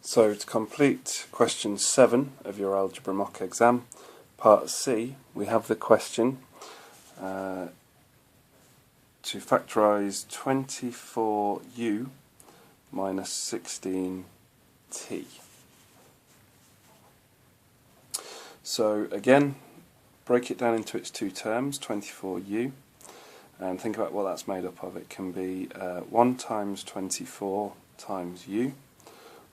So to complete question 7 of your algebra mock exam, part C, we have the question to factorise 24u minus 16t. So again, break it down into its two terms, 24u, and think about what that's made up of. It can be 1 times 24 times u,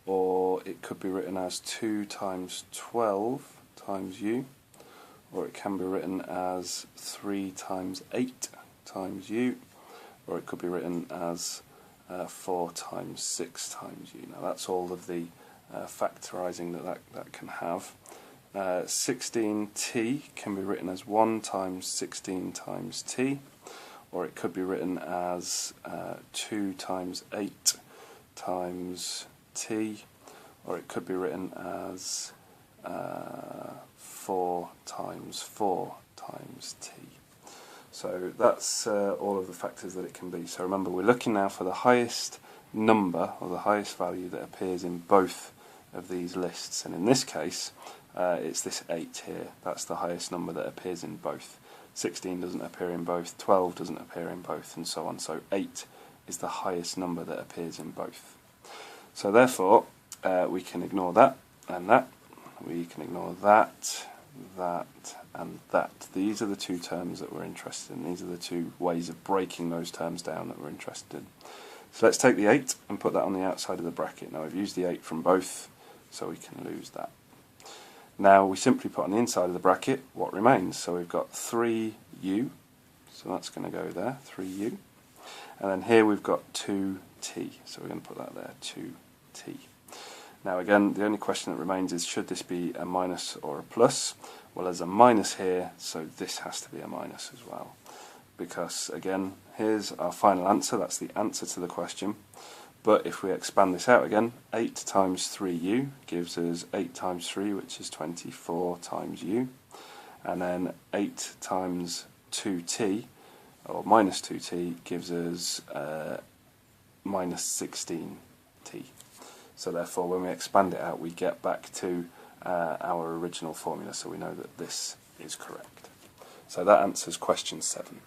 or it could be written as 2 times 12 times u, or it can be written as 3 times 8 times u, or it could be written as 4 times 6 times u. Now that's all of the factorising that can have. 16t can be written as 1 times 16 times t, or it could be written as 2 times 8 times t, or it could be written as 4 times 4 times t. So that's all of the factors that it can be. So remember, we're looking now for the highest number, or the highest value that appears in both of these lists, and in this case it's this 8 here. That's the highest number that appears in both. 16 doesn't appear in both, 12 doesn't appear in both, and so on. So 8 is the highest number that appears in both. So therefore we can ignore that and that, we can ignore that, that and that. These are the two terms that we're interested in. These are the two ways of breaking those terms down that we're interested in. So let's take the 8 and put that on the outside of the bracket. Now we've used the 8 from both, so we can lose that. Now we simply put on the inside of the bracket what remains. So we've got 3u, so that's going to go there, 3u. And then here we've got 2t, so we're going to put that there, 2t. Now again, the only question that remains is, should this be a minus or a plus? Well, there's a minus here, so this has to be a minus as well. Because again, here's our final answer, that's the answer to the question. But if we expand this out again, 8 times 3u gives us 8 times 3, which is 24 times u. And then 8 times 2t, or minus 2t, gives us minus 16t. So therefore, when we expand it out, we get back to our original formula, so we know that this is correct. So that answers question 7.